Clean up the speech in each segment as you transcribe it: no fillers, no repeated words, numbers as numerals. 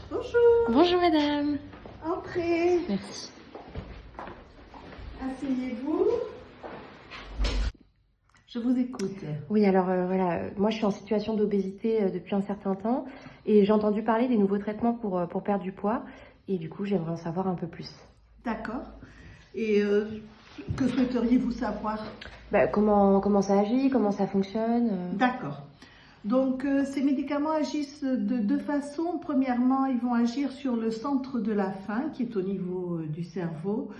Bonjour. Bonjour madame. Entrez. Merci. Asseyez-vous. Je vous écoute. Oui, alors voilà, moi je suis en situation d'obésité depuis un certain temps et j'ai entendu parler des nouveaux traitements pour perdre du poids et du coup j'aimerais en savoir un peu plus. D'accord. Et que souhaiteriez-vous savoir? Comment ça agit, comment ça fonctionne D'accord. Donc, ces médicaments agissent de deux façons. Premièrement, ils vont agir sur le centre de la faim, qui est au niveau du cerveau.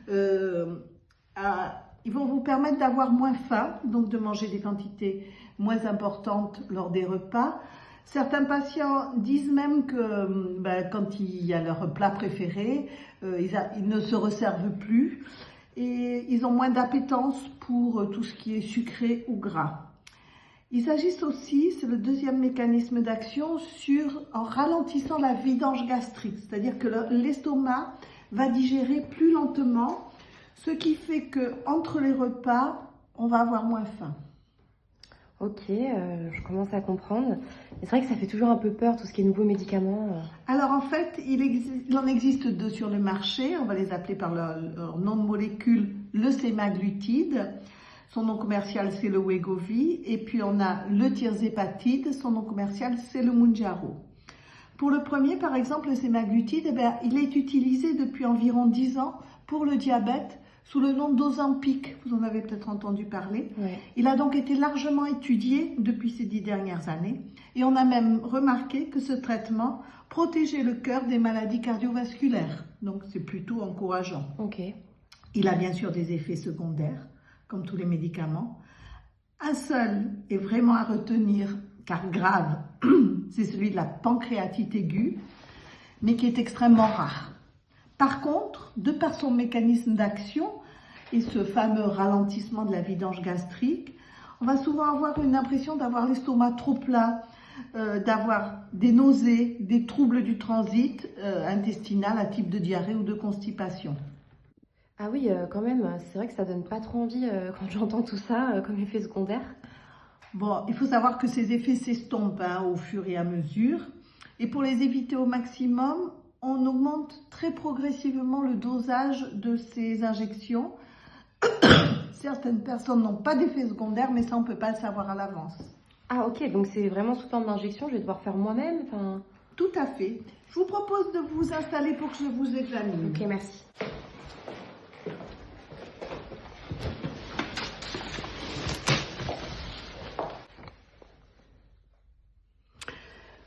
Ils vont vous permettre d'avoir moins faim, donc de manger des quantités moins importantes lors des repas. Certains patients disent même que quand il y a leur plat préféré, ils ne se resservent plus et ils ont moins d'appétence pour tout ce qui est sucré ou gras. Ils agissent aussi, c'est le deuxième mécanisme d'action, en ralentissant la vidange gastrique, c'est-à-dire que l'estomac va digérer plus lentement, ce qui fait qu'entre les repas, on va avoir moins faim. Ok, je commence à comprendre. Mais c'est vrai que ça fait toujours un peu peur tout ce qui est nouveaux médicaments. Alors en fait, il en existe deux sur le marché, on va les appeler par leur nom de molécule, le sémaglutide. Son nom commercial, c'est le Wegovy. Et puis, on a le tirzépatide. Son nom commercial, c'est le Mounjaro. Pour le premier, par exemple, le sémaglutide, il est utilisé depuis environ 10 ans pour le diabète sous le nom d'Ozempic. Vous en avez peut-être entendu parler. Ouais. Il a donc été largement étudié depuis ces 10 dernières années. Et on a même remarqué que ce traitement protégeait le cœur des maladies cardiovasculaires. Donc, c'est plutôt encourageant. Ok. Il a bien sûr des effets secondaires, comme tous les médicaments. Un seul est vraiment à retenir, car grave, c'est celui de la pancréatite aiguë, mais qui est extrêmement rare. Par contre, de par son mécanisme d'action et ce fameux ralentissement de la vidange gastrique, on va souvent avoir une impression d'avoir l'estomac trop plat, d'avoir des nausées, des troubles du transit intestinal à type de diarrhée ou de constipation. Ah oui, quand même, c'est vrai que ça donne pas trop envie quand j'entends tout ça comme effet secondaire. Bon, il faut savoir que ces effets s'estompent au fur et à mesure. Et pour les éviter au maximum, on augmente très progressivement le dosage de ces injections. Certaines personnes n'ont pas d'effets secondaires, mais ça, on ne peut pas le savoir à l'avance. Ah ok, donc c'est vraiment sous forme d'injection, je vais devoir faire moi-même. Tout à fait. Je vous propose de vous installer pour que je vous examine. Ok, merci.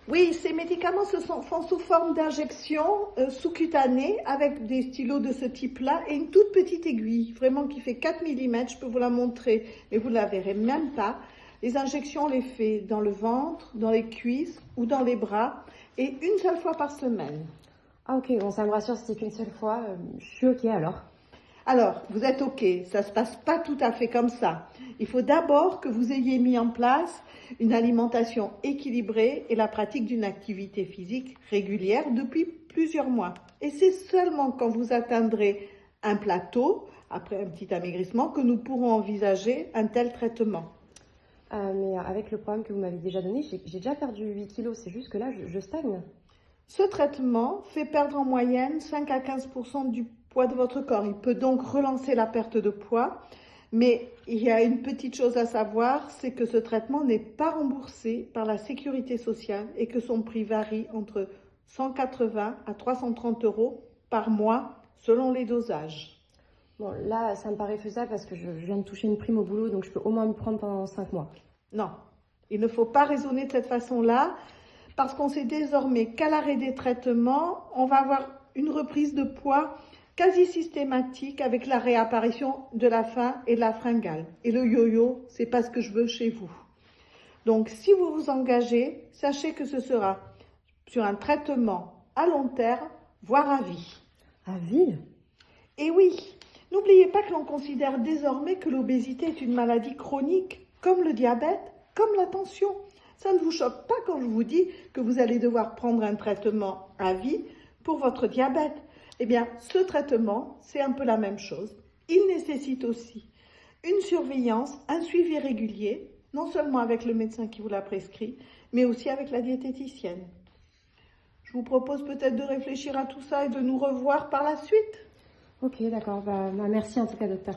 Oui, ces médicaments font sous forme d'injection sous-cutanée avec des stylos de ce type-là et une toute petite aiguille, vraiment qui fait 4 mm. Je peux vous la montrer, mais vous ne la verrez même pas. Les injections, on les fait dans le ventre, dans les cuisses ou dans les bras et une seule fois par semaine. Ah ok, bon ça me rassure si c'est qu'une seule fois, je suis ok alors. Alors, vous êtes OK, ça ne se passe pas tout à fait comme ça. Il faut d'abord que vous ayez mis en place une alimentation équilibrée et la pratique d'une activité physique régulière depuis plusieurs mois. Et c'est seulement quand vous atteindrez un plateau, après un petit amaigrissement, que nous pourrons envisager un tel traitement. Mais avec le programme que vous m'avez déjà donné, j'ai déjà perdu 8 kilos, c'est juste que là je stagne. Ce traitement fait perdre en moyenne 5 à 15% du poids de votre corps. Il peut donc relancer la perte de poids, mais il y a une petite chose à savoir, c'est que ce traitement n'est pas remboursé par la sécurité sociale et que son prix varie entre 180 à 330 euros par mois selon les dosages. Bon, là, ça me paraît faisable parce que je viens de toucher une prime au boulot, donc je peux au moins me prendre pendant 5 mois. Non, il ne faut pas raisonner de cette façon-là, parce qu'on sait désormais qu'à l'arrêt des traitements, on va avoir une reprise de poids quasi systématique avec la réapparition de la faim et de la fringale. Et le yo-yo, c'est pas ce que je veux chez vous. Donc, si vous vous engagez, sachez que ce sera sur un traitement à long terme, voire à vie. À vie? Et oui, n'oubliez pas que l'on considère désormais que l'obésité est une maladie chronique, comme le diabète, comme la tension. Ça ne vous choque pas quand je vous dis que vous allez devoir prendre un traitement à vie pour votre diabète. Eh bien, ce traitement, c'est un peu la même chose. Il nécessite aussi une surveillance, un suivi régulier, non seulement avec le médecin qui vous l'a prescrit, mais aussi avec la diététicienne. Je vous propose peut-être de réfléchir à tout ça et de nous revoir par la suite. Ok, d'accord. Merci en tout cas, docteur.